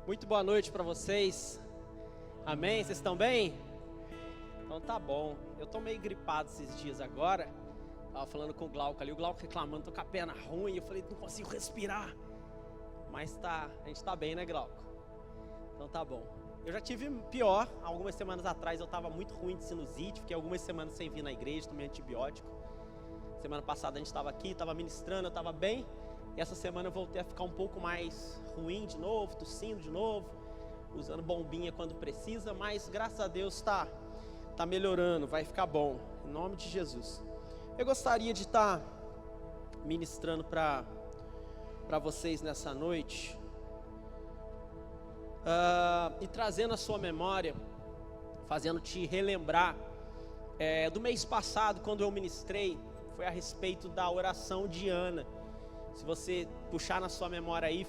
Muito boa noite para vocês. Amém? Vocês estão bem? Então tá bom. Eu tô meio gripado esses dias agora. Tava falando com o Glauco ali, o Glauco reclamando, tô com a perna ruim. Eu falei, não consigo respirar. Mas a gente tá bem, né, Glauco? Então tá bom. Eu já tive pior, algumas semanas atrás eu tava muito ruim de sinusite, fiquei algumas semanas sem vir na igreja, tomei antibiótico. Semana passada a gente estava aqui, estava ministrando, eu estava bem. E essa semana eu voltei a ficar um pouco mais ruim de novo, tossindo de novo, usando bombinha quando precisa, mas graças a Deus está melhorando, vai ficar bom, em nome de Jesus. Eu gostaria de estar ministrando para vocês nessa noite, e trazendo a sua memória, fazendo-te relembrar do mês passado, quando eu ministrei, foi a respeito da oração de Ana. Se você puxar na sua memória aí,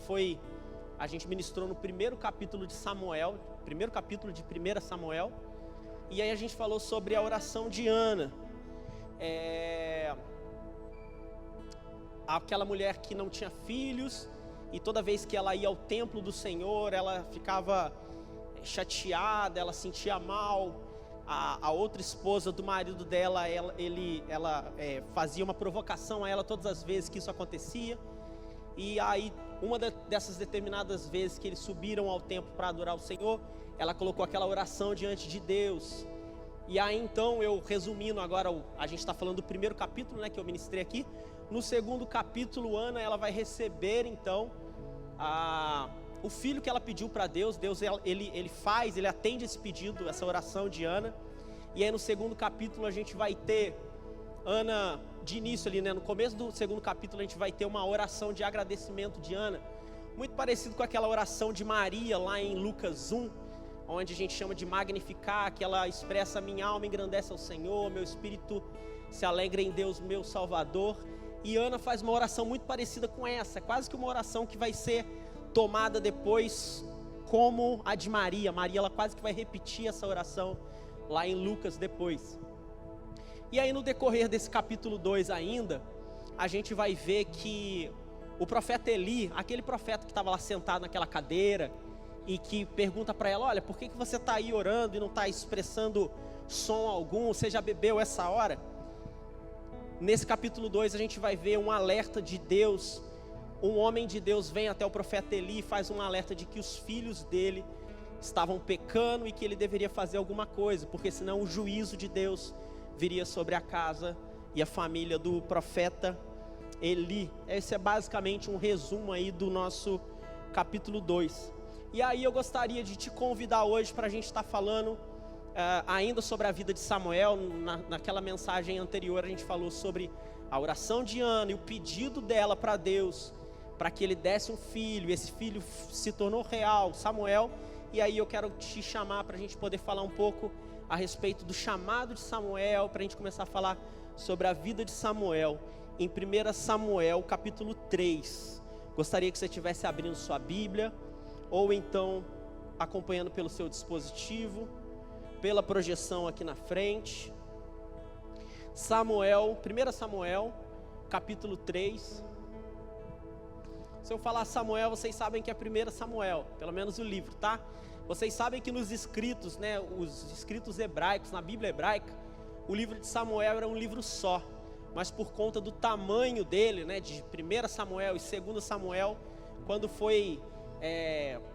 a gente ministrou no primeiro capítulo de Samuel, primeiro capítulo de 1 Samuel, e aí a gente falou sobre a oração de Ana, aquela mulher que não tinha filhos, e toda vez que ela ia ao templo do Senhor, ela ficava chateada, ela sentia mal. A outra esposa do marido dela, ela fazia uma provocação a ela todas as vezes que isso acontecia. E aí, uma dessas determinadas vezes que eles subiram ao templo para adorar o Senhor, ela colocou aquela oração diante de Deus. E aí então, eu resumindo agora, a gente está falando do primeiro capítulo, né, que eu ministrei aqui. No segundo capítulo, Ana, ela vai receber então o filho que ela pediu para Deus. Deus ele atende esse pedido, essa oração de Ana. E aí no segundo capítulo a gente vai ter Ana, de início ali, né, no começo do segundo capítulo a gente vai ter uma oração de agradecimento de Ana, muito parecido com aquela oração de Maria lá em Lucas 1, onde a gente chama de magnificar, que ela expressa: minha alma engrandece ao Senhor, meu espírito se alegra em Deus meu Salvador. E Ana faz uma oração muito parecida com essa, quase que uma oração que vai ser tomada depois como a de Maria. Maria, ela quase que vai repetir essa oração lá em Lucas depois. E aí no decorrer desse capítulo 2 ainda, a gente vai ver que o profeta Eli, aquele profeta que estava lá sentado naquela cadeira e que pergunta para ela: olha, por que você está aí orando e não está expressando som algum? Você já bebeu essa hora? Nesse capítulo 2 a gente vai ver um alerta de Deus. Um homem de Deus vem até o profeta Eli e faz um alerta de que os filhos dele estavam pecando e que ele deveria fazer alguma coisa, porque senão o juízo de Deus viria sobre a casa e a família do profeta Eli. Esse é basicamente um resumo aí do nosso capítulo 2. E aí eu gostaria de te convidar hoje para a gente estar falando ainda sobre a vida de Samuel. Naquela mensagem anterior a gente falou sobre a oração de Ana e o pedido dela para Deus, para que ele desse um filho. Esse filho se tornou real, Samuel. E aí eu quero te chamar para a gente poder falar um pouco a respeito do chamado de Samuel, para a gente começar a falar sobre a vida de Samuel, em 1 Samuel capítulo 3. Gostaria que você estivesse abrindo sua Bíblia, ou então acompanhando pelo seu dispositivo, pela projeção aqui na frente. 1 Samuel capítulo 3. Se eu falar Samuel, vocês sabem que é 1 Samuel, pelo menos o livro, tá? Vocês sabem que nos escritos, né, os escritos hebraicos, na Bíblia hebraica, o livro de Samuel era um livro só. Mas por conta do tamanho dele, né, de 1 Samuel e 2 Samuel, quando foi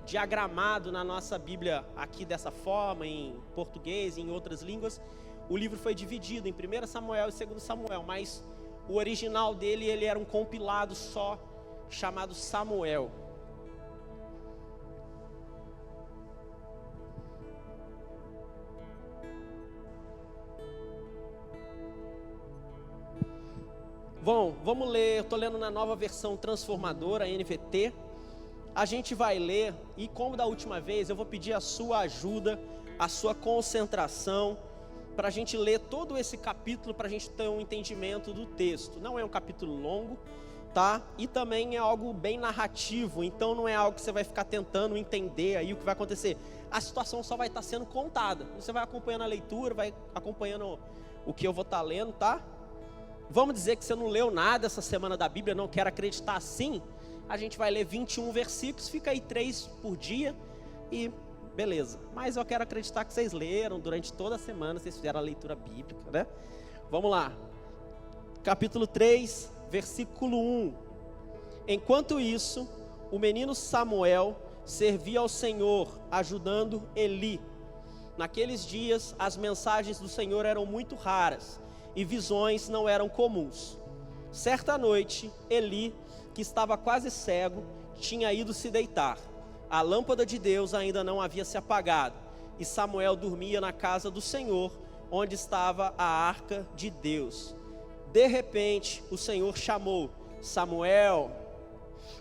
diagramado na nossa Bíblia aqui dessa forma, em português e em outras línguas, o livro foi dividido em 1 Samuel e 2 Samuel, mas o original dele, ele era um compilado só, chamado Samuel. Bom, vamos ler. Eu estou lendo na nova versão transformadora, NVT. A gente vai ler, e como da última vez, eu vou pedir a sua ajuda, a sua concentração, para a gente ler todo esse capítulo, para a gente ter um entendimento do texto. Não é um capítulo longo, tá? E também é algo bem narrativo, então não é algo que você vai ficar tentando entender aí o que vai acontecer. A situação só vai estar sendo contada. Você vai acompanhando a leitura, vai acompanhando o que eu vou estar lendo, tá? Vamos dizer que você não leu nada essa semana da Bíblia, não quer acreditar assim? A gente vai ler 21 versículos, fica aí 3 por dia, e beleza. Mas eu quero acreditar que vocês leram durante toda a semana, vocês fizeram a leitura bíblica, né? Vamos lá. Capítulo 3, versículo 1. Enquanto isso, o menino Samuel servia ao Senhor, ajudando Eli. Naqueles dias, as mensagens do Senhor eram muito raras e visões não eram comuns. Certa noite, Eli, que estava quase cego, tinha ido se deitar. A lâmpada de Deus ainda não havia se apagado, e Samuel dormia na casa do Senhor, onde estava a arca de Deus. De repente, o Senhor chamou: Samuel.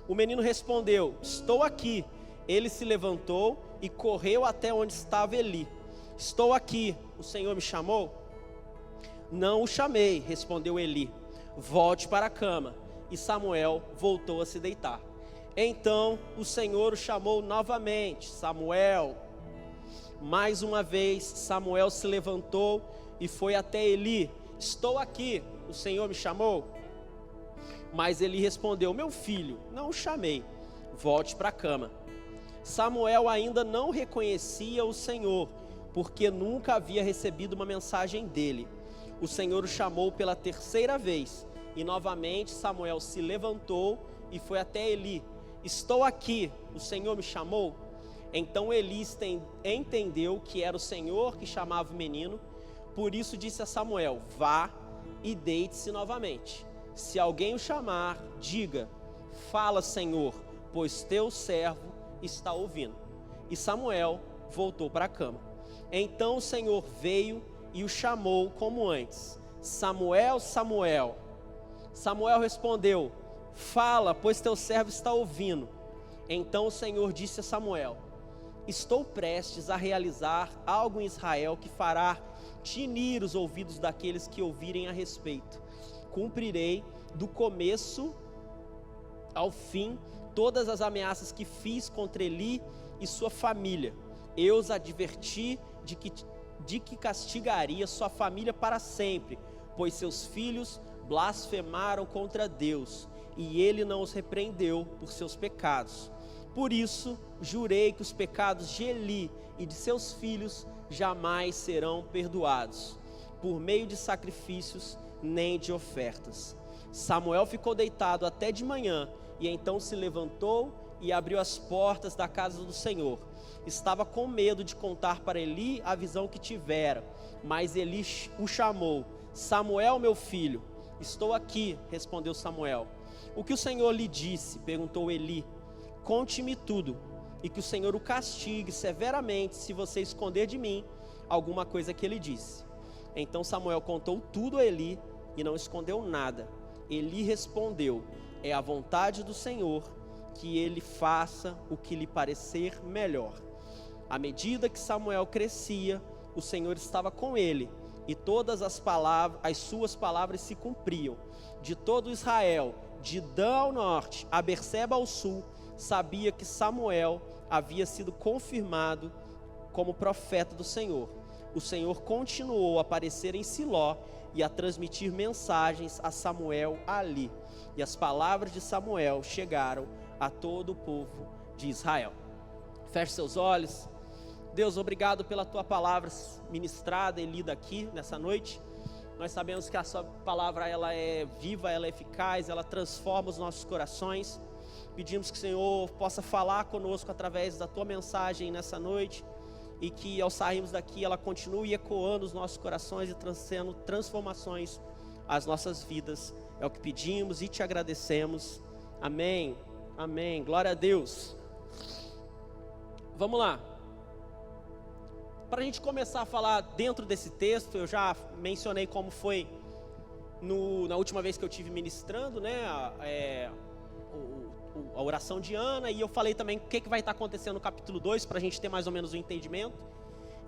O menino respondeu: estou aqui. Ele se levantou e correu até onde estava Eli. Estou aqui, o Senhor me chamou? Não o chamei, respondeu Eli. Volte para a cama. E Samuel voltou a se deitar. Então o Senhor o chamou novamente: Samuel. Mais uma vez Samuel se levantou e foi até Eli. Estou aqui, o Senhor me chamou? Mas Eli respondeu: meu filho, não o chamei, volte para a cama. Samuel ainda não reconhecia o Senhor, porque nunca havia recebido uma mensagem dele. O Senhor o chamou pela terceira vez, e novamente Samuel se levantou e foi até Eli. Estou aqui, o Senhor me chamou? Então Eli entendeu que era o Senhor que chamava o menino, por isso disse a Samuel: vá e deite-se novamente. Se alguém o chamar, diga: fala, Senhor, pois teu servo está ouvindo. E Samuel voltou para a cama. Então o Senhor veio e o chamou como antes: Samuel, Samuel. Samuel respondeu: fala, pois teu servo está ouvindo. Então o Senhor disse a Samuel: estou prestes a realizar algo em Israel que fará tinir os ouvidos daqueles que ouvirem a respeito. Cumprirei do começo ao fim todas as ameaças que fiz contra Eli e sua família. Eu os adverti de que castigaria sua família para sempre, pois seus filhos blasfemaram contra Deus, e ele não os repreendeu por seus pecados. Por isso, jurei que os pecados de Eli e de seus filhos jamais serão perdoados, por meio de sacrifícios nem de ofertas. Samuel ficou deitado até de manhã, e então se levantou e abriu as portas da casa do Senhor. Estava com medo de contar para Eli a visão que tivera, mas Eli o chamou: Samuel, meu filho. Estou aqui, respondeu Samuel. O que o Senhor lhe disse? Perguntou Eli. Conte-me tudo, e que o Senhor o castigue severamente se você esconder de mim alguma coisa que ele disse. Então Samuel contou tudo a Eli e não escondeu nada. Eli respondeu: é a vontade do Senhor que ele faça o que lhe parecer melhor. À medida que Samuel crescia, o Senhor estava com ele, e todas as suas palavras se cumpriam. De todo Israel, de Dan ao norte, a Berseba ao sul, sabia que Samuel havia sido confirmado como profeta do Senhor. O Senhor continuou a aparecer em Siló e a transmitir mensagens a Samuel ali. E as palavras de Samuel chegaram a todo o povo de Israel. Feche seus olhos. Deus, obrigado pela tua palavra ministrada e lida aqui nessa noite. Nós sabemos que a sua palavra ela é viva, ela é eficaz, ela transforma os nossos corações. Pedimos que o Senhor possa falar conosco através da tua mensagem nessa noite, e que ao sairmos daqui ela continue ecoando os nossos corações e trazendo transformações às nossas vidas. É o que pedimos e te agradecemos. Amém, amém, glória a Deus. Vamos lá. Para a gente começar a falar dentro desse texto, eu já mencionei como foi na última vez que eu tive ministrando, né, a oração de Ana, e eu falei também o que vai estar acontecendo no capítulo 2, para a gente ter mais ou menos um entendimento.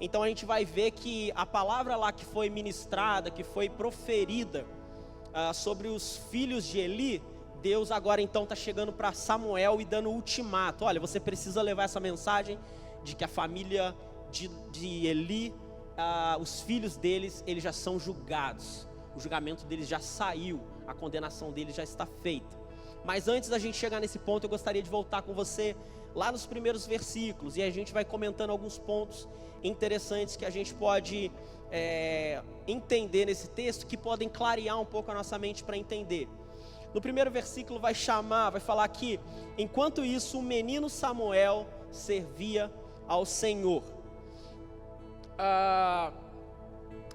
Então a gente vai ver que a palavra lá que foi ministrada, que foi proferida sobre os filhos de Eli, Deus agora então está chegando para Samuel e dando o ultimato: olha, você precisa levar essa mensagem de que a família de Eli, os filhos deles, eles já são julgados, o julgamento deles já saiu, a condenação deles já está feita. Mas antes da gente chegar nesse ponto, eu gostaria de voltar com você lá nos primeiros versículos, e a gente vai comentando alguns pontos interessantes que a gente pode entender nesse texto, que podem clarear um pouco a nossa mente para entender. No primeiro versículo vai falar que, enquanto isso, o menino Samuel servia ao Senhor.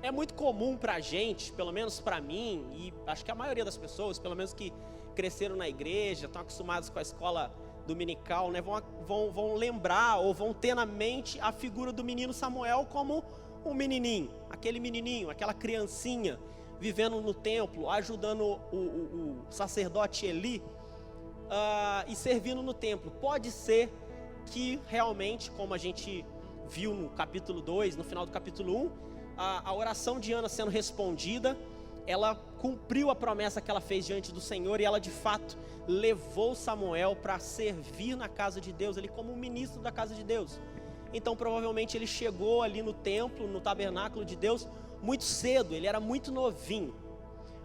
É muito comum para a gente, pelo menos para mim, e acho que a maioria das pessoas, pelo menos que cresceram na igreja, estão acostumados com a escola dominical, né, vão lembrar ou vão ter na mente a figura do menino Samuel como um menininho, aquela criancinha vivendo no templo, ajudando o sacerdote Eli e servindo no templo. Pode ser que realmente, como a gente viu no capítulo 2, no final do capítulo 1, a oração de Ana sendo respondida, ela cumpriu a promessa que ela fez diante do Senhor, e ela de fato levou Samuel para servir na casa de Deus, ele como um ministro da casa de Deus. Então provavelmente ele chegou ali no templo, no tabernáculo de Deus, muito cedo, ele era muito novinho.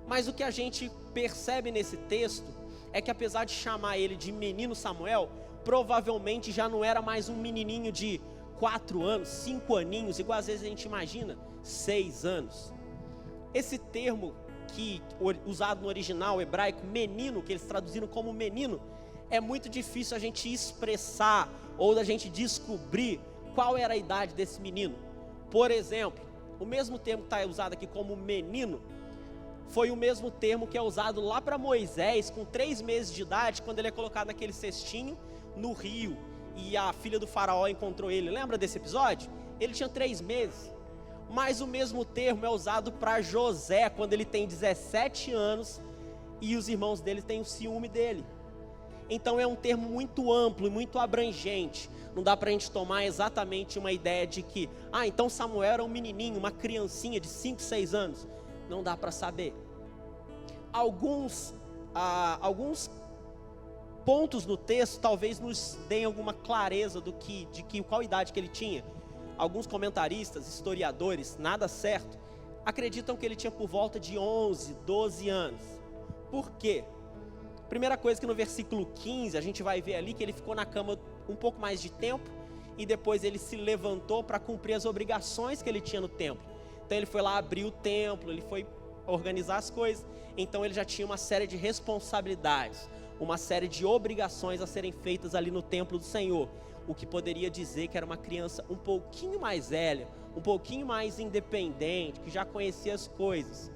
Mas o que a gente percebe nesse texto é que, apesar de chamar ele de menino Samuel, provavelmente já não era mais um menininho de 4 anos, 5 aninhos, igual às vezes a gente imagina, 6 anos. Esse termo usado no original hebraico, menino, que eles traduziram como menino, é muito difícil a gente expressar ou da gente descobrir qual era a idade desse menino. Por exemplo, o mesmo termo que está usado aqui como menino, foi o mesmo termo que é usado lá para Moisés, com 3 meses de idade, quando ele é colocado naquele cestinho no rio, e a filha do faraó encontrou ele. Lembra desse episódio? Ele tinha 3 meses. Mas o mesmo termo é usado para José, quando ele tem 17 anos, e os irmãos dele têm o ciúme dele. Então é um termo muito amplo e muito abrangente. Não dá para a gente tomar exatamente uma ideia de que, então Samuel era um menininho, uma criancinha de 5, 6 anos. Não dá para saber. Alguns pontos no texto talvez nos deem alguma clareza de qual idade que ele tinha. Alguns comentaristas, historiadores, nada certo, acreditam que ele tinha por volta de 11, 12 anos. Por quê? Primeira coisa, que no versículo 15, a gente vai ver ali que ele ficou na cama um pouco mais de tempo, e depois ele se levantou para cumprir as obrigações que ele tinha no templo. Então ele foi lá abrir o templo, ele foi organizar as coisas, então ele já tinha uma série de responsabilidades, uma série de obrigações a serem feitas ali no templo do Senhor, o que poderia dizer que era uma criança um pouquinho mais velha, um pouquinho mais independente, que já conhecia as coisas.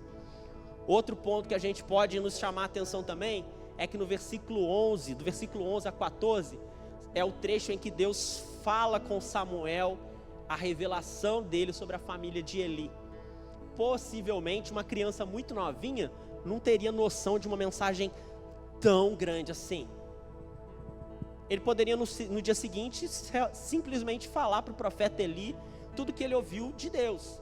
Outro ponto que a gente pode nos chamar a atenção também, é que no versículo 11, do versículo 11 a 14, é o trecho em que Deus fala com Samuel a revelação dele sobre a família de Eli. Possivelmente uma criança muito novinha não teria noção de uma mensagem tão grande assim. Ele poderia no dia seguinte simplesmente falar para o profeta Eli tudo que ele ouviu de Deus.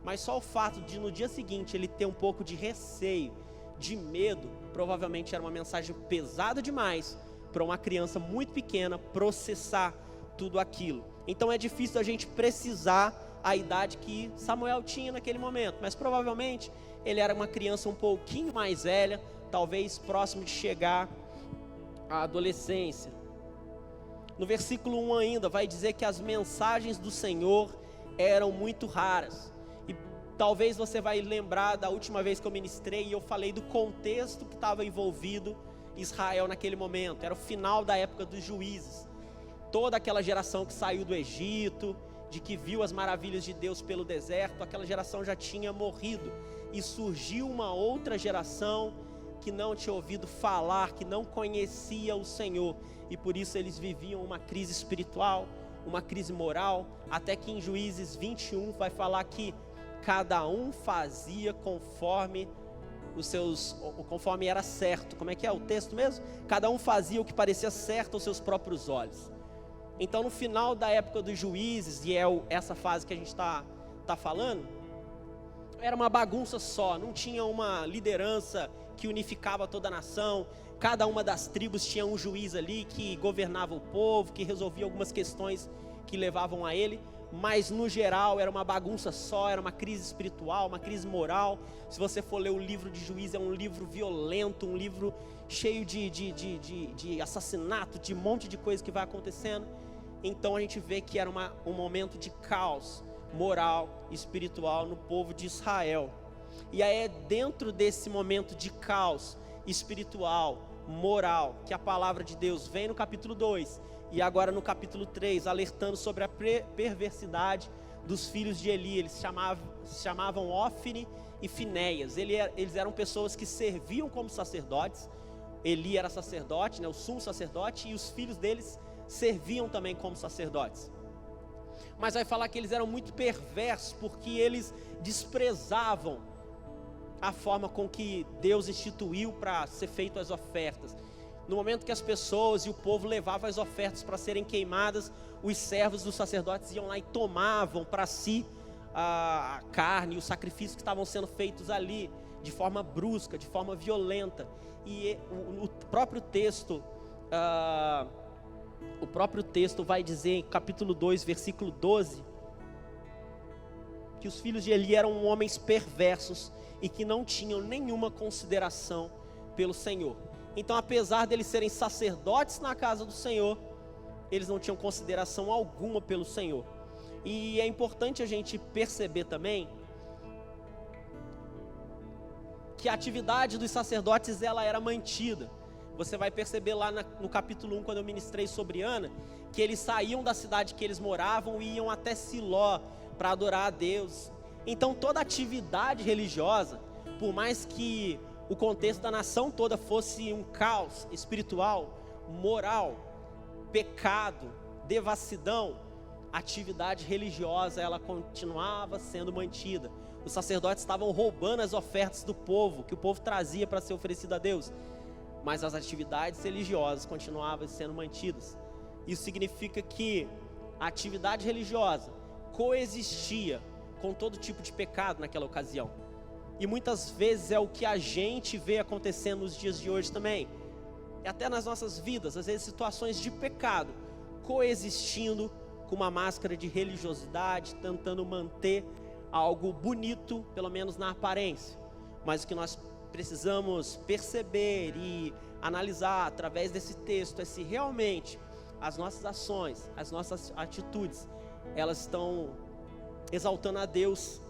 Mas só o fato de no dia seguinte ele ter um pouco de receio, de medo, provavelmente era uma mensagem pesada demais para uma criança muito pequena processar tudo aquilo. Então é difícil a gente precisar a idade que Samuel tinha naquele momento, mas provavelmente ele era uma criança um pouquinho mais velha, talvez próximo de chegar à adolescência. No versículo 1 ainda vai dizer que as mensagens do Senhor eram muito raras. E talvez você vai lembrar da última vez que eu ministrei e eu falei do contexto que estava envolvido Israel naquele momento. Era o final da época dos juízes. Toda aquela geração que saiu do Egito, de que viu as maravilhas de Deus pelo deserto, aquela geração já tinha morrido. E surgiu uma outra geração que não tinha ouvido falar, que não conhecia o Senhor. E por isso eles viviam uma crise espiritual, uma crise moral, até que em Juízes 21 vai falar que cada um fazia conforme conforme era certo. Como é que é o texto mesmo? Cada um fazia o que parecia certo aos seus próprios olhos. Então no final da época dos juízes, e é essa fase que a gente está falando, era uma bagunça só, não tinha uma liderança que unificava toda a nação. Cada uma das tribos tinha um juiz ali que governava o povo, que resolvia algumas questões que levavam a ele, mas no geral era uma bagunça só, era uma crise espiritual, uma crise moral. Se você for ler o livro de Juízes, é um livro violento, um livro cheio de assassinato, de um monte de coisa que vai acontecendo. Então a gente vê que era um momento de caos moral e espiritual no povo de Israel. E aí é dentro desse momento de caos espiritual, moral, que a palavra de Deus vem no capítulo 2 e agora no capítulo 3, alertando sobre a perversidade dos filhos de Eli. Eles se chamavam Ofni e Finéias. Eles eram pessoas que serviam como sacerdotes. Eli era sacerdote, o sumo sacerdote, e os filhos deles serviam também como sacerdotes. Mas vai falar que eles eram muito perversos, porque eles desprezavam a forma com que Deus instituiu para ser feito as ofertas. No momento que as pessoas e o povo levavam as ofertas para serem queimadas, os servos dos sacerdotes iam lá e tomavam para si a carne, os sacrifícios que estavam sendo feitos ali, de forma brusca, de forma violenta. E o próprio texto vai dizer em capítulo 2, versículo 12, que os filhos de Eli eram homens perversos e que não tinham nenhuma consideração pelo Senhor. Então, apesar deles serem sacerdotes na casa do Senhor, eles não tinham consideração alguma pelo Senhor. E é importante a gente perceber também que a atividade dos sacerdotes ela era mantida. Você vai perceber lá no capítulo 1, quando eu ministrei sobre Ana, que eles saíam da cidade que eles moravam e iam até Siló para adorar a Deus. Então toda atividade religiosa, por mais que o contexto da nação toda fosse um caos espiritual, moral, pecado, devassidão, a atividade religiosa ela continuava sendo mantida. Os sacerdotes estavam roubando as ofertas do povo, que o povo trazia para ser oferecido a Deus, mas as atividades religiosas continuavam sendo mantidas. Isso significa que a atividade religiosa coexistia com todo tipo de pecado naquela ocasião. E muitas vezes é o que a gente vê acontecendo nos dias de hoje também. E até nas nossas vidas, às vezes situações de pecado coexistindo com uma máscara de religiosidade, tentando manter algo bonito, pelo menos na aparência. Mas o que nós precisamos perceber e analisar através desse texto é se realmente as nossas ações, as nossas atitudes, elas estão exaltando a Deus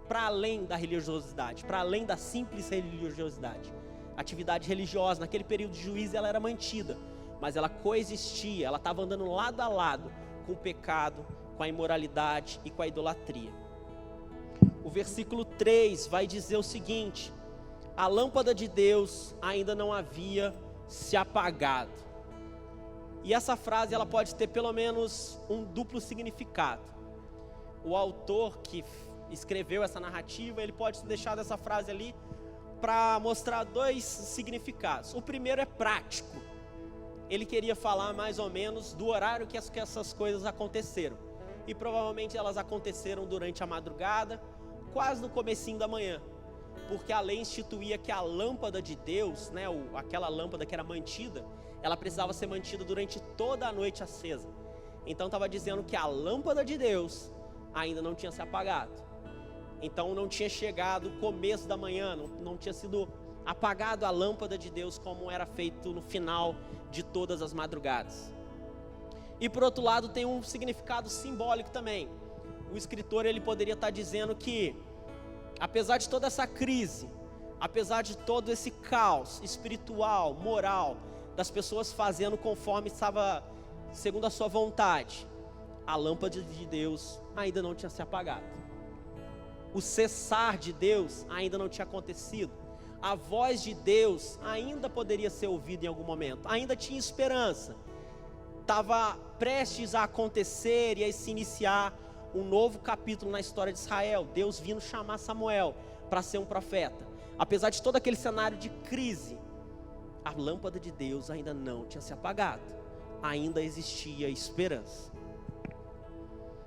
para além da religiosidade, para além da simples religiosidade. A atividade religiosa naquele período de Juízes ela era mantida, mas ela coexistia, ela estava andando lado a lado com o pecado, com a imoralidade e com a idolatria. O versículo 3 vai dizer o seguinte: a lâmpada de Deus ainda não havia se apagado. E essa frase ela pode ter pelo menos um duplo significado. O autor que escreveu essa narrativa, ele pode ter deixado essa frase ali para mostrar dois significados. O primeiro é prático. Ele queria falar mais ou menos do horário que essas coisas aconteceram. E provavelmente elas aconteceram durante a madrugada, quase no comecinho da manhã. Porque a lei instituía que a lâmpada de Deus, aquela lâmpada que era mantida, ela precisava ser mantida durante toda a noite acesa. Então estava dizendo que a lâmpada de Deus ainda não tinha se apagado. Então não tinha chegado o começo da manhã, não tinha sido apagado a lâmpada de Deus como era feito no final de todas as madrugadas. E por outro lado tem um significado simbólico também. O escritor ele poderia estar dizendo que apesar de toda essa crise, apesar de todo esse caos espiritual, moral, das pessoas fazendo conforme estava segundo a sua vontade, a lâmpada de Deus ainda não tinha se apagado. O cessar de Deus ainda não tinha acontecido. A voz de Deus ainda poderia ser ouvida em algum momento, ainda tinha esperança. Estava prestes a acontecer e a se iniciar um novo capítulo na história de Israel. Deus vindo chamar Samuel para ser um profeta. Apesar de todo aquele cenário de crise, a lâmpada de Deus ainda não tinha se apagado. Ainda existia esperança.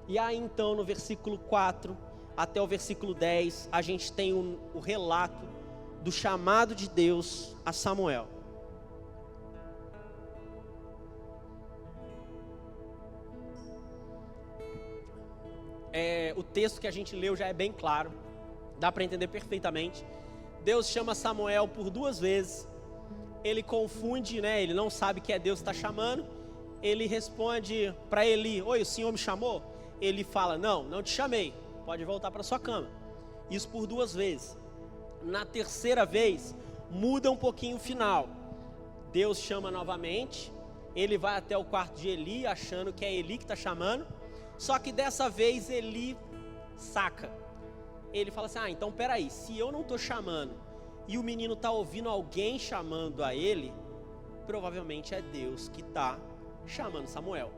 E aí então no versículo 4 até o versículo 10, a gente tem o relato do chamado de Deus a Samuel. o texto que a gente leu já é bem claro, dá para entender perfeitamente. Deus chama Samuel por 2 vezes, ele confunde, né? Ele não sabe que é Deus que está chamando, ele responde para Eli: oi, o senhor me chamou? Ele fala: não te chamei, pode voltar para sua cama. Isso por 2 vezes. Na terceira vez, muda um pouquinho o final. Deus chama novamente, ele vai até o quarto de Eli, achando que é Eli que está chamando, só que dessa vez Eli saca. Ele fala assim: então peraí, se eu não estou chamando e o menino está ouvindo alguém chamando a ele, provavelmente é Deus que está chamando Samuel.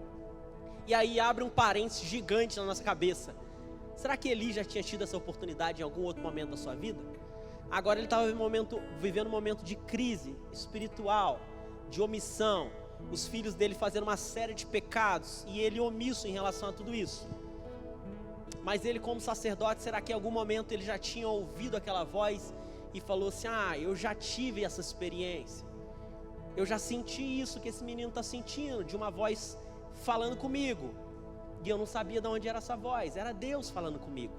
E aí abre um parênteses gigante na nossa cabeça. Será que Eli já tinha tido essa oportunidade em algum outro momento da sua vida? Agora ele estava vivendo um momento de crise espiritual, de omissão, os filhos dele fazendo uma série de pecados e ele omisso em relação a tudo isso. Mas ele, como sacerdote, será que em algum momento ele já tinha ouvido aquela voz e falou assim: eu já tive essa experiência, eu já senti isso que esse menino está sentindo, de uma voz falando comigo, e eu não sabia de onde era essa voz, era Deus falando comigo.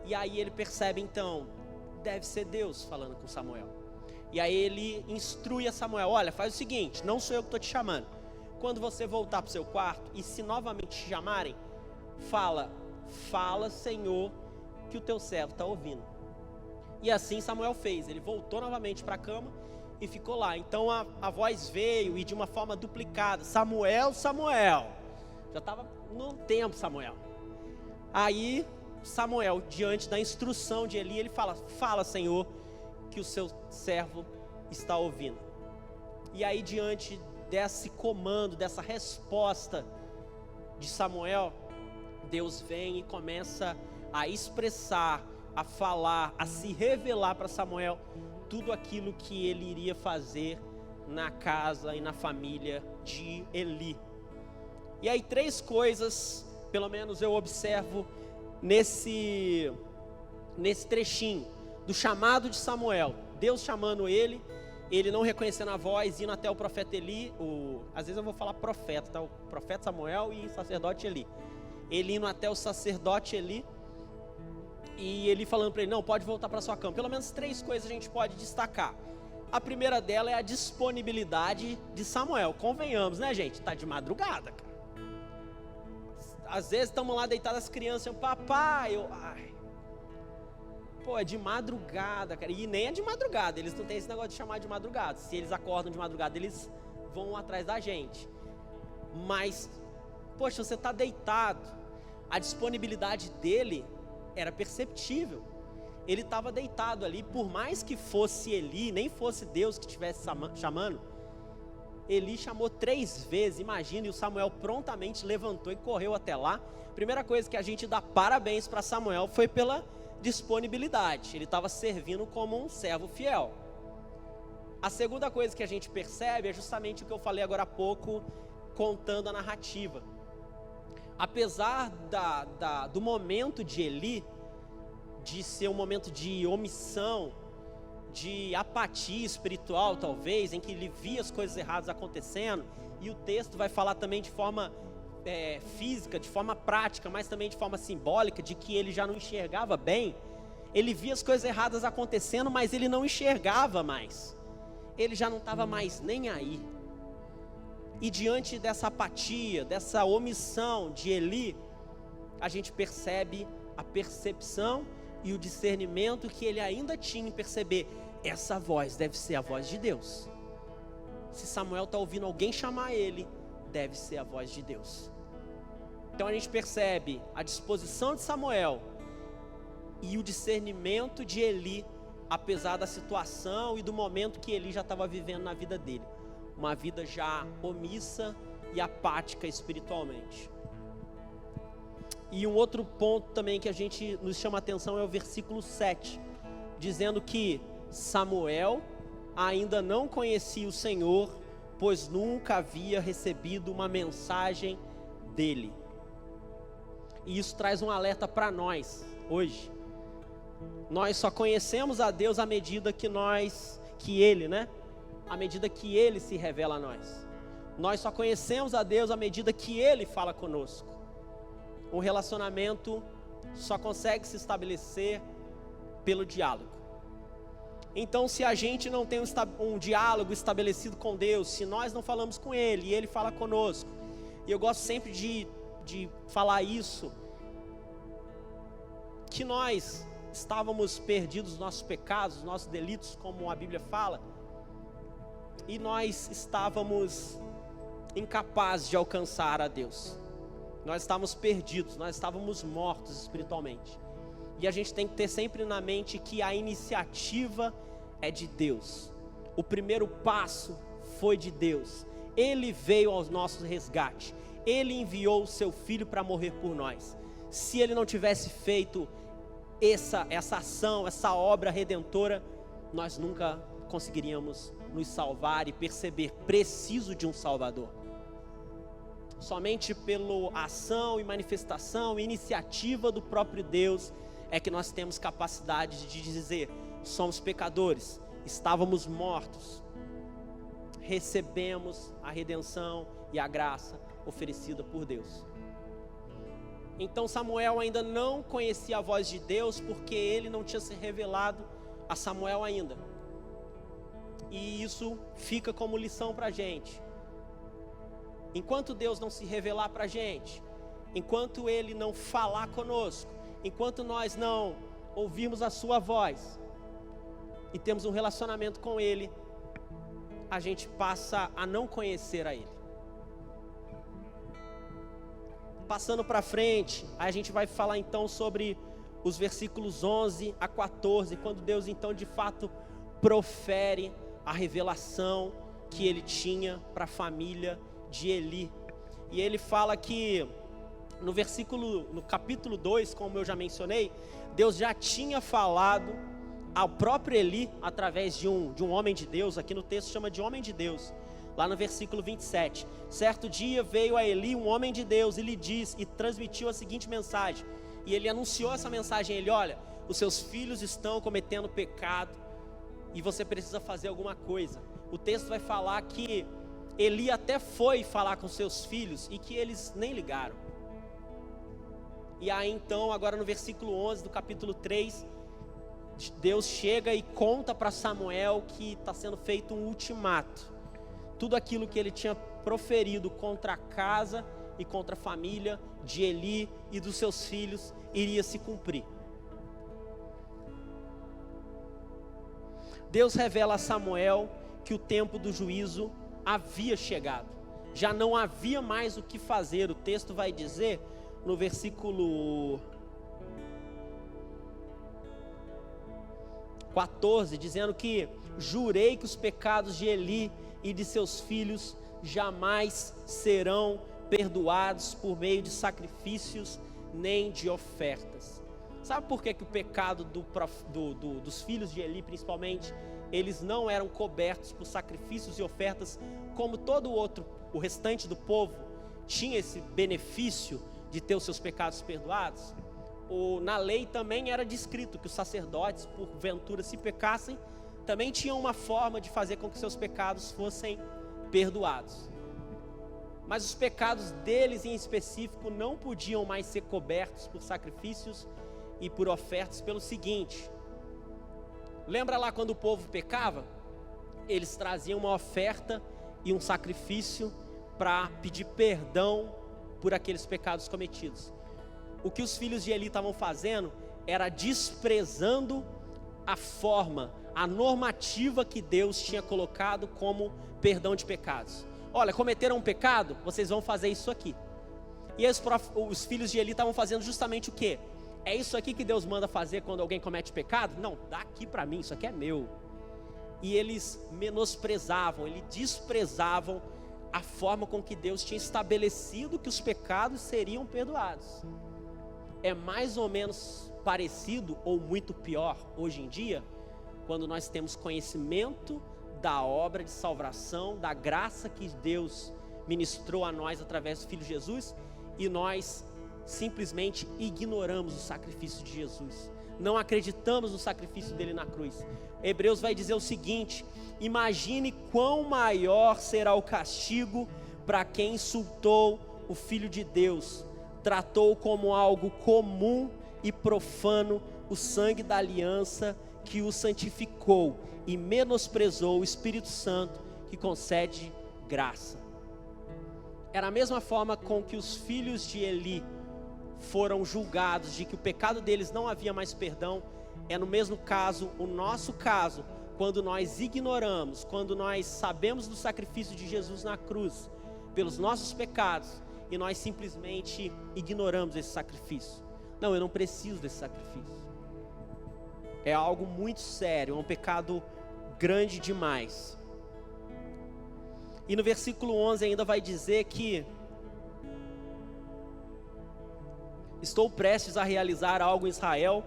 E aí ele percebe, então, deve ser Deus falando com Samuel. E aí ele instrui a Samuel: olha, faz o seguinte, não sou eu que estou te chamando, quando você voltar para o seu quarto, e se novamente te chamarem, fala, Senhor, que o teu servo está ouvindo. E assim Samuel fez, ele voltou novamente para a cama e ficou lá. Então a voz veio, e de uma forma duplicada: Samuel, Samuel. Já estava no tempo, Samuel. Aí Samuel, diante da instrução de Eli, ele fala, Senhor, que o seu servo está ouvindo. E aí, diante desse comando, dessa resposta de Samuel, Deus vem e começa a expressar, a falar, a se revelar para Samuel tudo aquilo que ele iria fazer na casa e na família de Eli. E aí 3 coisas, pelo menos eu observo nesse trechinho do chamado de Samuel. Deus chamando ele não reconhecendo a voz, indo até o profeta Eli, às vezes eu vou falar profeta, tá? O profeta Samuel e sacerdote Eli. Ele indo até o sacerdote Eli, e ele falando para ele: não, pode voltar para sua cama. Pelo menos 3 coisas a gente pode destacar. A primeira dela é a disponibilidade de Samuel. Convenhamos, né, gente? Tá de madrugada, cara. Às vezes estamos lá deitados, as crianças, papai, é de madrugada, cara. E nem é de madrugada, eles não têm esse negócio de chamar de madrugada. Se eles acordam de madrugada, eles vão atrás da gente. Mas, poxa, você está deitado. A disponibilidade dele era perceptível. Ele estava deitado ali, por mais que fosse Eli, nem fosse Deus que estivesse chamando, Eli chamou 3 vezes, imagina, e o Samuel prontamente levantou e correu até lá. Primeira coisa que a gente dá parabéns para Samuel foi pela disponibilidade. Ele estava servindo como um servo fiel. A segunda coisa que a gente percebe é justamente o que eu falei agora há pouco, contando a narrativa. Apesar do momento de Eli, de ser um momento de omissão, de apatia espiritual talvez, em que ele via as coisas erradas acontecendo, e o texto vai falar também de forma física, de forma prática, mas também de forma simbólica, de que ele já não enxergava bem. Ele via as coisas erradas acontecendo, mas ele não enxergava mais, ele já não estava mais nem aí. E diante dessa apatia, dessa omissão de Eli, a gente percebe a percepção e o discernimento que ele ainda tinha em perceber: essa voz deve ser a voz de Deus. Se Samuel está ouvindo alguém chamar ele, deve ser a voz de Deus. Então a gente percebe a disposição de Samuel e o discernimento de Eli, apesar da situação e do momento que Eli já estava vivendo na vida dele. Uma vida já omissa e apática espiritualmente. E um outro ponto também que a gente nos chama a atenção é o versículo 7, dizendo que Samuel ainda não conhecia o Senhor, pois nunca havia recebido uma mensagem dele. E isso traz um alerta para nós hoje. Nós só conhecemos a Deus à medida à medida que Ele se revela a nós. Nós só conhecemos a Deus à medida que Ele fala conosco. o relacionamento só consegue se estabelecer pelo diálogo. Então, se a gente não tem um diálogo estabelecido com Deus, se nós não falamos com Ele e Ele fala conosco, e eu gosto sempre de falar isso, que nós estávamos perdidos nos nossos pecados, nos nossos delitos, como a Bíblia fala, e nós estávamos incapazes de alcançar a Deus. Nós estávamos perdidos, nós estávamos mortos espiritualmente. E a gente tem que ter sempre na mente que a iniciativa é de Deus. O primeiro passo foi de Deus. Ele veio ao nosso resgate. Ele enviou o seu Filho para morrer por nós. Se Ele não tivesse feito essa ação, essa obra redentora, nós nunca conseguiríamos nos salvar e perceber preciso de um Salvador. Somente pela ação e manifestação, iniciativa do próprio Deus, é que nós temos capacidade de dizer: somos pecadores, estávamos mortos, recebemos a redenção e a graça oferecida por Deus. Então Samuel ainda não conhecia a voz de Deus, porque ele não tinha se revelado a Samuel ainda. E isso fica como lição para a gente. Enquanto Deus não se revelar para a gente, enquanto Ele não falar conosco, enquanto nós não ouvirmos a sua voz e temos um relacionamento com Ele, a gente passa a não conhecer a Ele. Passando para frente, a gente vai falar então sobre os versículos 11 a 14, quando Deus então de fato profere a revelação que Ele tinha para a família de Eli. E ele fala que no capítulo 2, como eu já mencionei, Deus já tinha falado ao próprio Eli através de um homem de Deus. Aqui no texto chama de homem de Deus, lá no versículo 27. Certo dia veio a Eli um homem de Deus e lhe disse, e transmitiu a seguinte mensagem, e ele anunciou essa mensagem a ele: olha, os seus filhos estão cometendo pecado e você precisa fazer alguma coisa. O texto vai falar que Eli até foi falar com seus filhos e que eles nem ligaram. E aí então, agora no versículo 11 do capítulo 3, Deus chega e conta para Samuel que está sendo feito um ultimato. Tudo aquilo que ele tinha proferido contra a casa e contra a família de Eli e dos seus filhos iria se cumprir. Deus revela a Samuel que o tempo do juízo havia chegado, já não havia mais o que fazer. O texto vai dizer no versículo 14, dizendo que jurei que os pecados de Eli e de seus filhos jamais serão perdoados por meio de sacrifícios nem de ofertas. Sabe por que o pecado dos filhos de Eli, principalmente, eles não eram cobertos por sacrifícios e ofertas, como todo o restante do povo tinha esse benefício de ter os seus pecados perdoados? Na lei também era descrito que os sacerdotes, porventura, se pecassem, também tinham uma forma de fazer com que seus pecados fossem perdoados. Mas os pecados deles em específico não podiam mais ser cobertos por sacrifícios e por ofertas, pelo seguinte: lembra lá quando o povo pecava? Eles traziam uma oferta e um sacrifício para pedir perdão por aqueles pecados cometidos. O que os filhos de Eli estavam fazendo era desprezando a forma, a normativa que Deus tinha colocado como perdão de pecados. Olha, cometeram um pecado, vocês vão fazer isso aqui. E os filhos de Eli estavam fazendo justamente o quê? É isso aqui que Deus manda fazer quando alguém comete pecado? Não, dá aqui para mim, isso aqui é meu. E eles menosprezavam, eles desprezavam a forma com que Deus tinha estabelecido que os pecados seriam perdoados. É mais ou menos parecido ou muito pior hoje em dia, quando nós temos conhecimento da obra de salvação, da graça que Deus ministrou a nós através do Filho Jesus, e nós simplesmente ignoramos o sacrifício de Jesus, não acreditamos no sacrifício dele na cruz. Hebreus vai dizer o seguinte: imagine quão maior será o castigo para quem insultou o Filho de Deus, tratou como algo comum e profano o sangue da aliança que o santificou e menosprezou o Espírito Santo que concede graça. Era a mesma forma com que os filhos de Eli foram julgados de que o pecado deles não havia mais perdão. É no mesmo caso, o nosso caso, quando nós ignoramos, quando nós sabemos do sacrifício de Jesus na cruz pelos nossos pecados e nós simplesmente ignoramos esse sacrifício. Não, eu não preciso desse sacrifício. É algo muito sério, é um pecado grande demais. E no versículo 11 ainda vai dizer que estou prestes a realizar algo em Israel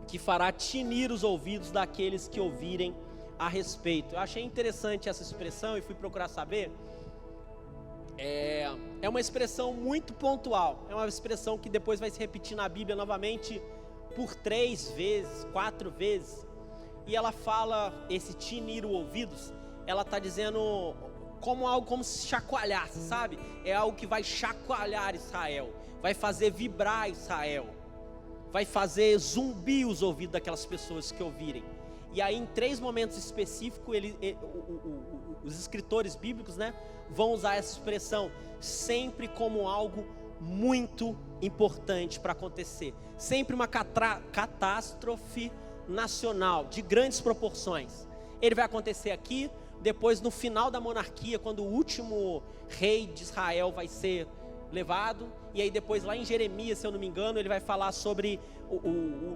que fará tinir os ouvidos daqueles que ouvirem a respeito. Eu achei interessante essa expressão e fui procurar saber. É uma expressão muito pontual, é uma expressão que depois vai se repetir na Bíblia novamente por 3 vezes, 4 vezes, e ela fala, esse tinir os ouvidos, ela está dizendo como algo como se chacoalhasse, sabe? É algo que vai chacoalhar Israel, vai fazer vibrar Israel, vai fazer zumbir os ouvidos daquelas pessoas que ouvirem. E aí em 3 momentos específicos, os escritores bíblicos, né, vão usar essa expressão sempre como algo muito importante para acontecer. Sempre uma catástrofe nacional de grandes proporções. Ele vai acontecer aqui, depois no final da monarquia, quando o último rei de Israel vai ser levado, e aí depois lá em Jeremias, se eu não me engano, ele vai falar sobre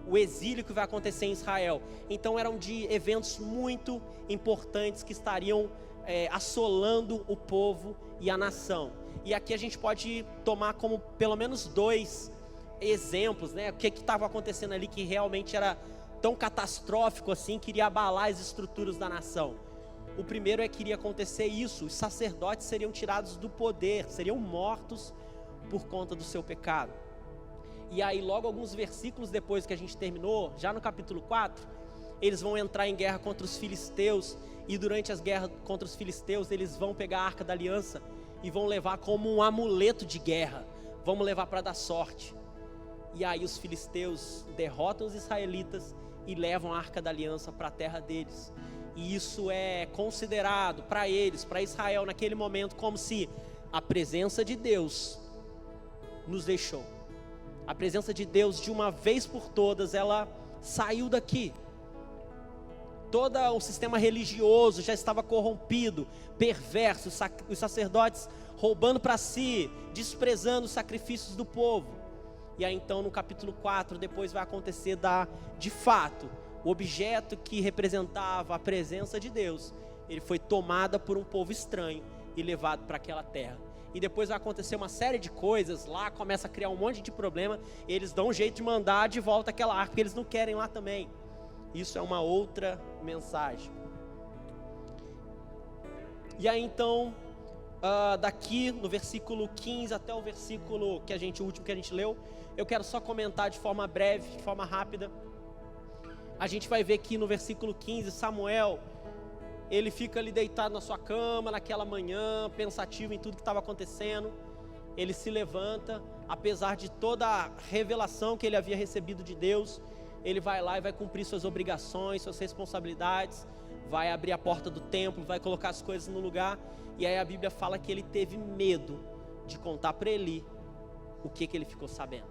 o exílio que vai acontecer em Israel. Então eram de eventos muito importantes que estariam assolando o povo e a nação. E aqui a gente pode tomar como pelo menos 2 exemplos, né? O que estava acontecendo ali que realmente era tão catastrófico assim, que iria abalar as estruturas da nação. O primeiro é que iria acontecer isso: os sacerdotes seriam tirados do poder, seriam mortos por conta do seu pecado. E aí logo alguns versículos depois que a gente terminou, já no capítulo 4, eles vão entrar em guerra contra os filisteus, e durante as guerras contra os filisteus, eles vão pegar a Arca da Aliança e vão levar como um amuleto de guerra, vamos levar para dar sorte. E aí os filisteus derrotam os israelitas e levam a Arca da Aliança para a terra deles. E isso é considerado para eles, para Israel naquele momento, como se a presença de Deus nos deixou. A presença de Deus, de uma vez por todas, ela saiu daqui. Todo o sistema religioso já estava corrompido, perverso, os sacerdotes roubando para si, desprezando os sacrifícios do povo. E aí então no capítulo 4, depois vai acontecer de fato, o objeto que representava a presença de Deus, ele foi tomado por um povo estranho e levado para aquela terra. E depois vai acontecer uma série de coisas, lá começa a criar um monte de problema, e eles dão um jeito de mandar de volta aquela arca, porque eles não querem lá também. Isso é uma outra mensagem. E aí então, daqui no versículo 15 até o versículo o último que a gente leu, eu quero só comentar de forma breve, de forma rápida. A gente vai ver que no versículo 15, Samuel, ele fica ali deitado na sua cama, naquela manhã, pensativo em tudo que estava acontecendo. Ele se levanta, apesar de toda a revelação que ele havia recebido de Deus, ele vai lá e vai cumprir suas obrigações, suas responsabilidades, vai abrir a porta do templo, vai colocar as coisas no lugar. E aí a Bíblia fala que ele teve medo de contar para Eli o que ele ficou sabendo.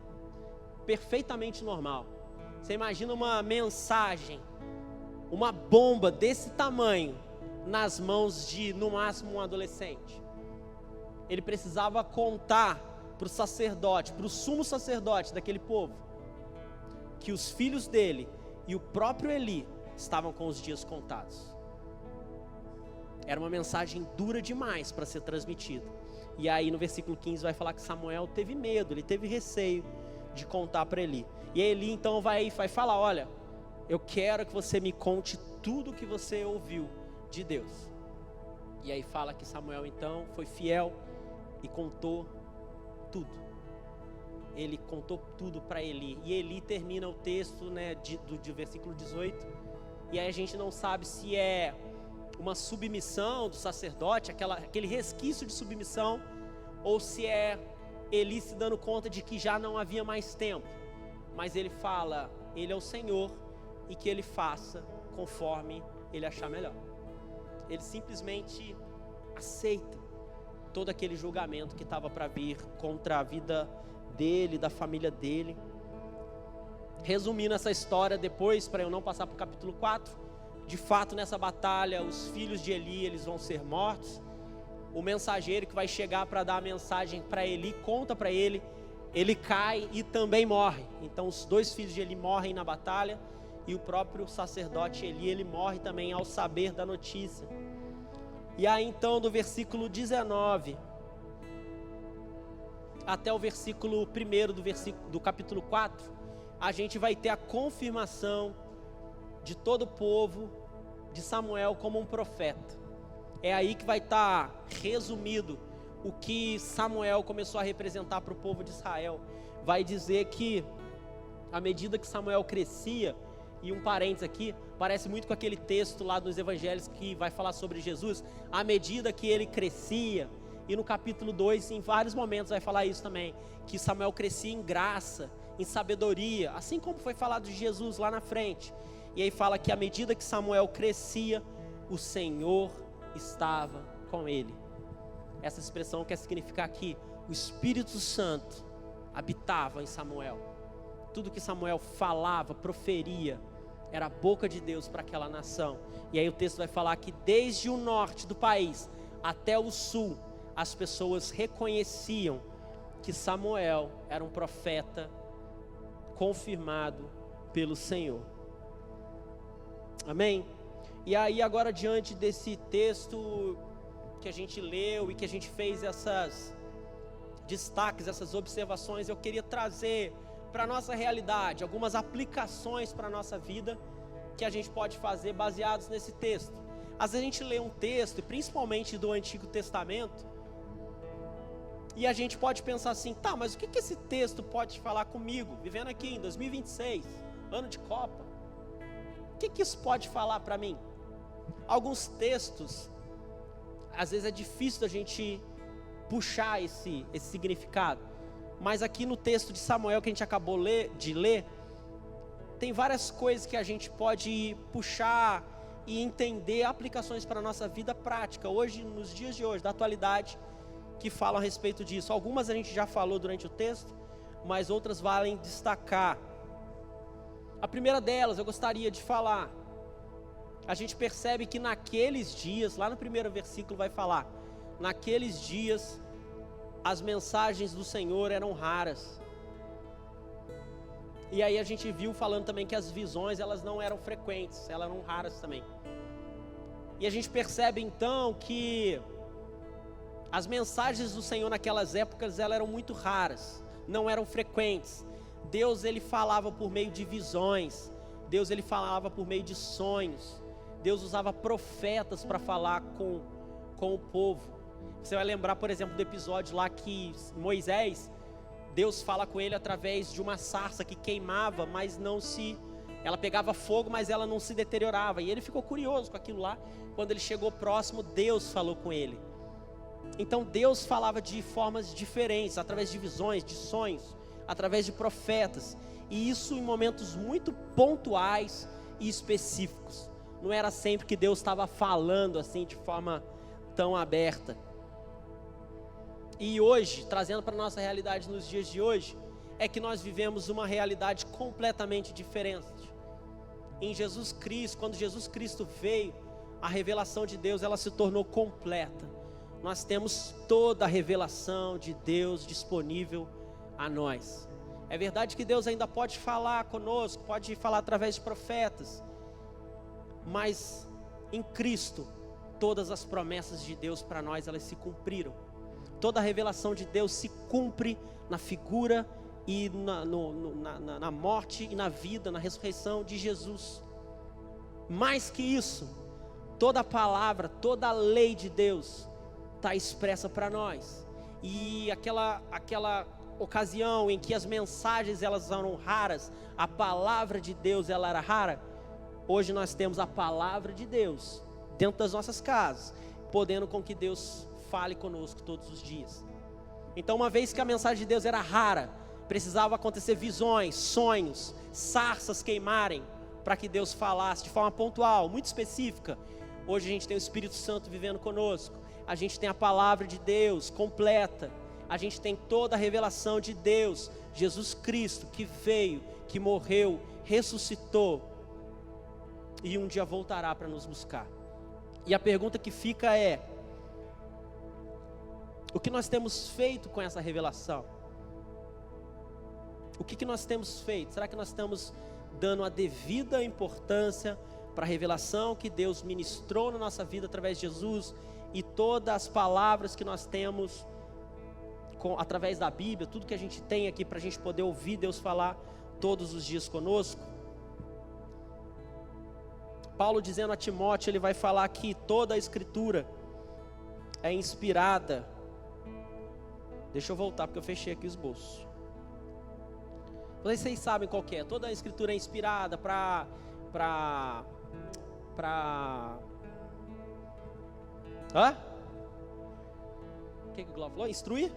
Perfeitamente normal. Você imagina uma mensagem, uma bomba desse tamanho nas mãos de, no máximo, um adolescente. Ele precisava contar para o sacerdote, para o sumo sacerdote daquele povo, que os filhos dele e o próprio Eli estavam com os dias contados. Era uma mensagem dura demais para ser transmitida. E aí no versículo 15 vai falar que Samuel teve medo, ele teve receio de contar para Eli. E Eli então vai falar: olha, eu quero que você me conte tudo o que você ouviu de Deus. E aí fala que Samuel então foi fiel e contou tudo. Ele contou tudo para Eli. E Eli termina o texto, né, do versículo 18. E aí a gente não sabe se é uma submissão do sacerdote, aquele resquício de submissão, ou se é Eli se dando conta de que já não havia mais tempo, mas ele fala, ele é o Senhor, e que ele faça conforme ele achar melhor. Ele simplesmente aceita todo aquele julgamento que estava para vir contra a vida dele, da família dele. Resumindo essa história depois, para eu não passar para o capítulo 4, de fato nessa batalha, os filhos de Eli, eles vão ser mortos. O mensageiro que vai chegar para dar a mensagem para Eli, conta para ele, ele cai e também morre. Então os dois filhos de Eli morrem na batalha, e o próprio sacerdote Eli, ele morre também ao saber da notícia. E aí então do versículo 19 até o versículo 1 do capítulo 4, a gente vai ter a confirmação de todo o povo de Samuel como um profeta. É aí que vai estar resumido o que Samuel começou a representar para o povo de Israel. Vai dizer que à medida que Samuel crescia, e um parênteses aqui, parece muito com aquele texto lá dos evangelhos que vai falar sobre Jesus, à medida que ele crescia, e no capítulo 2, em vários momentos vai falar isso também, que Samuel crescia em graça, em sabedoria, assim como foi falado de Jesus lá na frente. E aí fala que à medida que Samuel crescia, o Senhor estava com ele. Essa expressão quer significar que o Espírito Santo habitava em Samuel. Tudo que Samuel falava, proferia, era a boca de Deus para aquela nação. E aí o texto vai falar que desde o norte do país até o sul, as pessoas reconheciam que Samuel era um profeta confirmado pelo Senhor. Amém? E aí agora, diante desse texto que a gente leu e que a gente fez essas destaques, essas observações, eu queria trazer para a nossa realidade algumas aplicações para a nossa vida que a gente pode fazer baseados nesse texto. Às vezes a gente lê um texto, principalmente do Antigo Testamento, e a gente pode pensar assim, tá, mas o que esse texto pode falar comigo, vivendo aqui em 2026, ano de Copa? O que isso pode falar para mim? Alguns textos, às vezes é difícil da gente puxar esse significado, mas aqui no texto de Samuel que a gente acabou de ler, tem várias coisas que a gente pode puxar e entender aplicações para a nossa vida prática, hoje, nos dias de hoje, da atualidade, que falam a respeito disso. Algumas a gente já falou durante o texto, mas outras valem destacar. A primeira delas eu gostaria de falar, a gente percebe que naqueles dias, lá no primeiro versículo vai falar, naqueles dias as mensagens do Senhor eram raras. E aí a gente viu falando também que as visões elas não eram frequentes, elas eram raras também. E a gente percebe então que as mensagens do Senhor naquelas épocas elas eram muito raras, não eram frequentes. Deus ele falava por meio de visões, Deus ele falava por meio de sonhos, Deus usava profetas para falar com o povo. Você vai lembrar, por exemplo, do episódio lá que Moisés, Deus fala com ele através de uma sarça que queimava, mas ela pegava fogo, mas ela não se deteriorava. E ele ficou curioso com aquilo lá. Quando ele chegou próximo, Deus falou com ele. Então Deus falava de formas diferentes, através de visões, de sonhos, através de profetas. E isso em momentos muito pontuais e específicos. Não era sempre que Deus estava falando assim de forma tão aberta. E hoje, trazendo para a nossa realidade nos dias de hoje, é que nós vivemos uma realidade completamente diferente. Em Jesus Cristo, quando Jesus Cristo veio, a revelação de Deus ela se tornou completa. Nós temos toda a revelação de Deus disponível a nós. É verdade que Deus ainda pode falar conosco, pode falar através de profetas, mas em Cristo, todas as promessas de Deus para nós, elas se cumpriram. Toda a revelação de Deus se cumpre na figura e na morte e na vida, na ressurreição de Jesus. Mais que isso, toda a palavra, toda a lei de Deus está expressa para nós. E aquela ocasião em que as mensagens elas eram raras, a palavra de Deus ela era rara. Hoje nós temos a palavra de Deus dentro das nossas casas, podendo com que Deus fale conosco todos os dias. Então, uma vez que a mensagem de Deus era rara, precisava acontecer visões, sonhos, sarças queimarem, para que Deus falasse de forma pontual, muito específica. Hoje a gente tem o Espírito Santo vivendo conosco, a gente tem a palavra de Deus completa, a gente tem toda a revelação de Deus, Jesus Cristo, que veio, que morreu, ressuscitou, e um dia voltará para nos buscar. E a pergunta que fica é: o que nós temos feito com essa revelação? O que nós temos feito? Será que nós estamos dando a devida importância para a revelação que Deus ministrou na nossa vida através de Jesus e todas as palavras que nós temos através da Bíblia, tudo que a gente tem aqui para a gente poder ouvir Deus falar todos os dias conosco? Paulo dizendo a Timóteo, ele vai falar que toda a Escritura é inspirada. Deixa eu voltar porque eu fechei aqui o esboço. Vocês sabem qual que é? Toda a Escritura é inspirada para o que o Glauco falou? Instruir?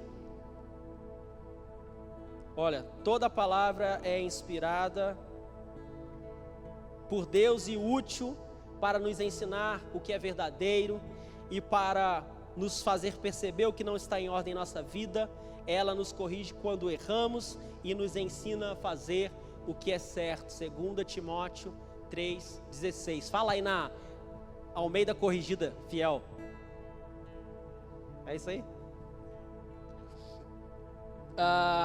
Olha, toda a palavra é inspirada por Deus e útil para nos ensinar o que é verdadeiro e para nos fazer perceber o que não está em ordem em nossa vida. Ela nos corrige quando erramos e nos ensina a fazer o que é certo. 2 Timóteo 3,16. Fala aí na Almeida Corrigida Fiel. É isso aí?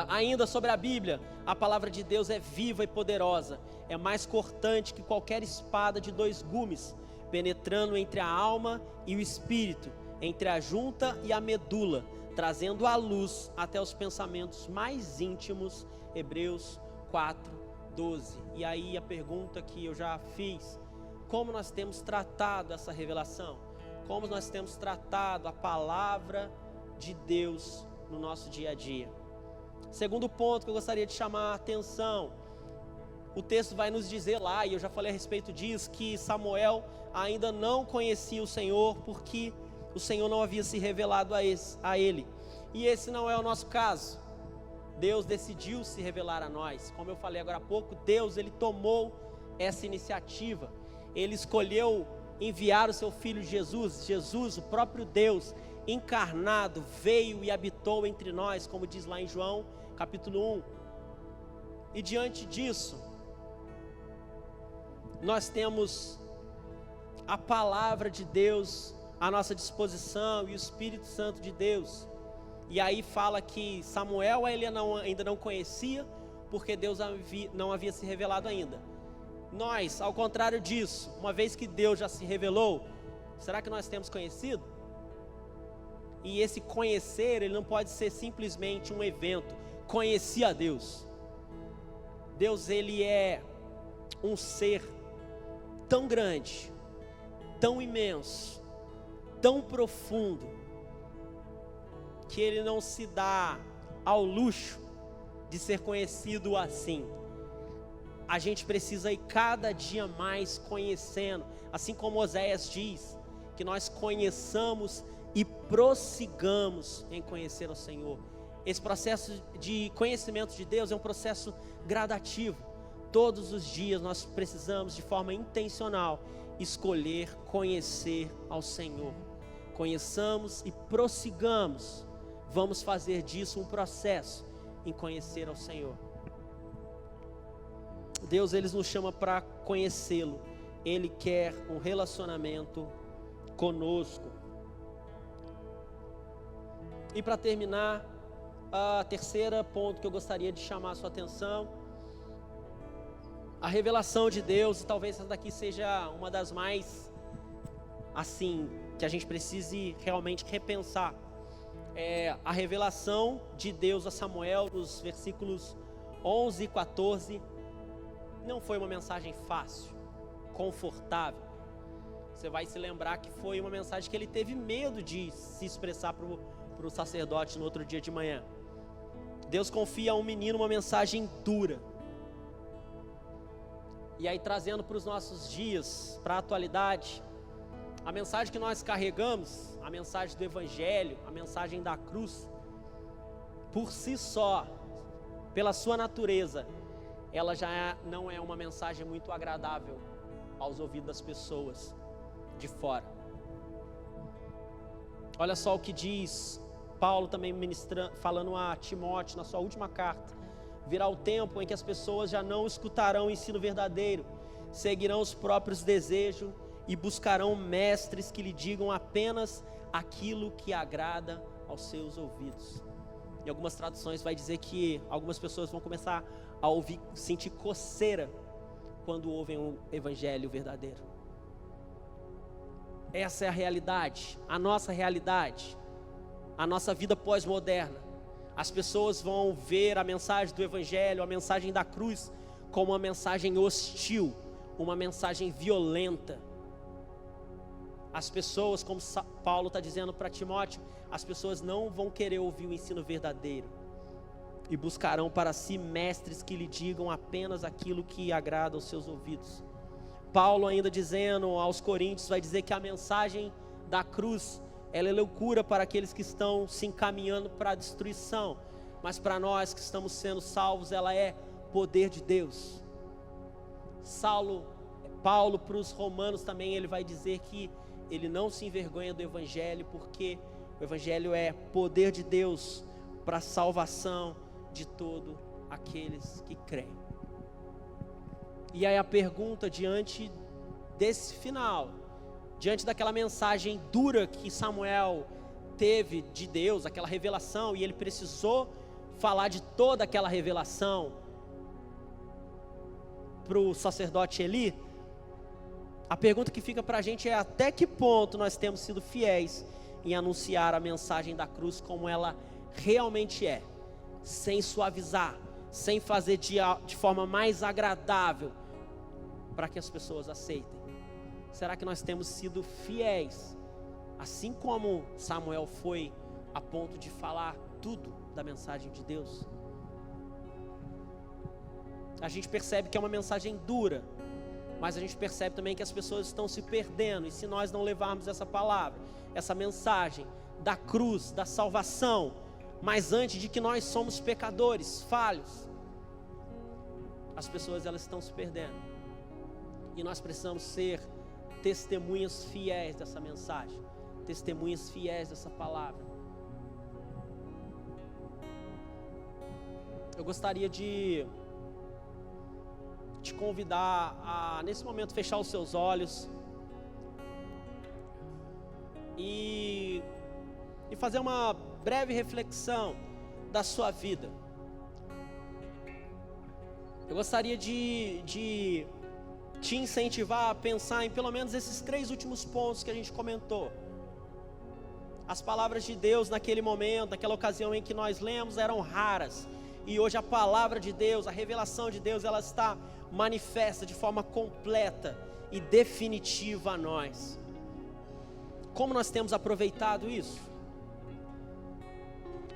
Ainda sobre a Bíblia, a palavra de Deus é viva e poderosa, é mais cortante que qualquer espada de 2 gumes, penetrando entre a alma e o espírito, entre a junta e a medula, trazendo à luz até os pensamentos mais íntimos. Hebreus 4:12. E aí a pergunta que eu já fiz: como nós temos tratado essa revelação? Como nós temos tratado a palavra de Deus no nosso dia a dia? Segundo ponto que eu gostaria de chamar a atenção, o texto vai nos dizer lá, e eu já falei a respeito disso, que Samuel ainda não conhecia o Senhor, porque o Senhor não havia se revelado a ele. E esse não é o nosso caso. Deus decidiu se revelar a nós. Como eu falei agora há pouco, Deus, ele tomou essa iniciativa. Ele escolheu enviar o seu Filho Jesus. Jesus, o próprio Deus encarnado, veio e habitou entre nós, como diz lá em João capítulo 1. E diante disso, nós temos a palavra de Deus à nossa disposição e o Espírito Santo de Deus. E aí fala que Samuel ele ainda não conhecia, porque Deus não havia se revelado ainda. Nós, ao contrário disso, uma vez que Deus já se revelou, será que nós temos conhecido? E esse conhecer, ele não pode ser simplesmente um evento. Conheci a Deus. Deus, ele é um ser tão grande, tão imenso, tão profundo, que ele não se dá ao luxo de ser conhecido assim. A gente precisa ir cada dia mais conhecendo, assim como Oséias diz, que nós conheçamos e prossigamos em conhecer o Senhor. Esse processo de conhecimento de Deus é um processo gradativo. Todos os dias nós precisamos, de forma intencional, escolher conhecer ao Senhor. Conheçamos e prossigamos. Vamos fazer disso um processo em conhecer ao Senhor. Deus, ele nos chama para conhecê-lo. Ele quer um relacionamento conosco. E para terminar, a terceira ponto que eu gostaria de chamar a sua atenção: a revelação de Deus. E talvez essa daqui seja uma das mais, assim, que a gente precise realmente repensar. A revelação de Deus a Samuel, nos versículos 11 e 14, não foi uma mensagem fácil, confortável. Você vai se lembrar que foi uma mensagem que ele teve medo de se expressar para o sacerdote no outro dia de manhã. Deus confia a um menino uma mensagem dura. E aí, trazendo para os nossos dias, para a atualidade, a mensagem que nós carregamos, a mensagem do Evangelho, a mensagem da cruz, por si só, pela sua natureza, ela já não é uma mensagem muito agradável aos ouvidos das pessoas de fora. Olha só o que diz Paulo também falando a Timóteo na sua última carta. Virá o tempo em que as pessoas já não escutarão o ensino verdadeiro, seguirão os próprios desejos e buscarão mestres que lhe digam apenas aquilo que agrada aos seus ouvidos. Em algumas traduções vai dizer que algumas pessoas vão começar a sentir coceira quando ouvem o evangelho verdadeiro. Essa é a realidade, a nossa realidade, a nossa vida pós-moderna. As pessoas vão ver a mensagem do evangelho, a mensagem da cruz, como uma mensagem hostil, uma mensagem violenta. As pessoas, como Paulo está dizendo para Timóteo, as pessoas não vão querer ouvir o ensino verdadeiro e buscarão para si mestres que lhe digam apenas aquilo que agrada aos seus ouvidos. Paulo ainda dizendo aos Coríntios, vai dizer que a mensagem da cruz, ela é loucura para aqueles que estão se encaminhando para a destruição, mas para nós que estamos sendo salvos, ela é poder de Deus. Paulo para os romanos também, ele vai dizer que ele não se envergonha do evangelho, porque o evangelho é poder de Deus para a salvação de todos aqueles que creem. E aí a pergunta diante desse final, diante daquela mensagem dura que Samuel teve de Deus, aquela revelação, e ele precisou falar de toda aquela revelação para o sacerdote Eli, a pergunta que fica para a gente é: até que ponto nós temos sido fiéis em anunciar a mensagem da cruz como ela realmente é, sem suavizar, sem fazer de forma mais agradável para que as pessoas aceitem? Será que nós temos sido fiéis, assim como Samuel foi, a ponto de falar tudo da mensagem de Deus? A gente percebe que é uma mensagem dura, mas a gente percebe também que as pessoas estão se perdendo, e se nós não levarmos essa palavra, essa mensagem da cruz, da salvação, mas antes de que nós somos pecadores, falhos, as pessoas elas estão se perdendo, e nós precisamos ser testemunhas fiéis dessa mensagem, testemunhas fiéis dessa palavra. Eu gostaria de te convidar a, nesse momento, fechar os seus olhos e fazer uma breve reflexão da sua vida. Eu gostaria de te incentivar a pensar em pelo menos esses 3 últimos pontos que a gente comentou. As palavras de Deus naquele momento, naquela ocasião em que nós lemos, eram raras, e hoje a palavra de Deus, a revelação de Deus, ela está manifesta de forma completa e definitiva a nós. Como nós temos aproveitado isso?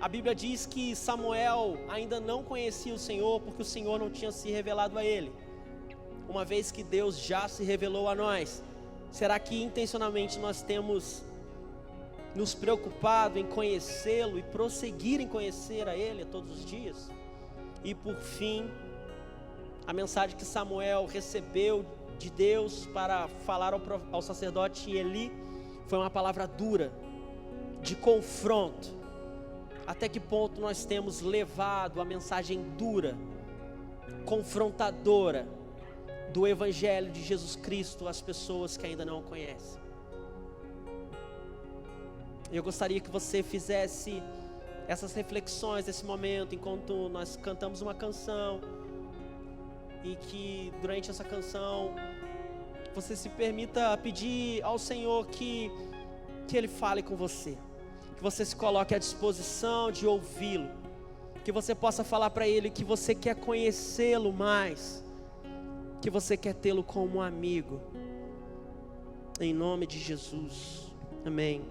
A Bíblia diz que Samuel ainda não conhecia o Senhor, porque o Senhor não tinha se revelado a ele, uma vez que Deus já se revelou a nós. Será que intencionalmente nós temos nos preocupado em conhecê-lo e prosseguir em conhecer a Ele todos os dias? E por fim, a mensagem que Samuel recebeu de Deus para falar ao sacerdote Eli foi uma palavra dura, de confronto. Até que ponto nós temos levado a mensagem dura, confrontadora do Evangelho de Jesus Cristo às pessoas que ainda não o conhecem? Eu gostaria que você fizesse essas reflexões nesse momento, enquanto nós cantamos uma canção, e que durante essa canção você se permita pedir ao Senhor que Ele fale com você, que você se coloque à disposição de ouvi-lo, que você possa falar para Ele que você quer conhecê-lo mais, que você quer tê-lo como um amigo, em nome de Jesus, amém.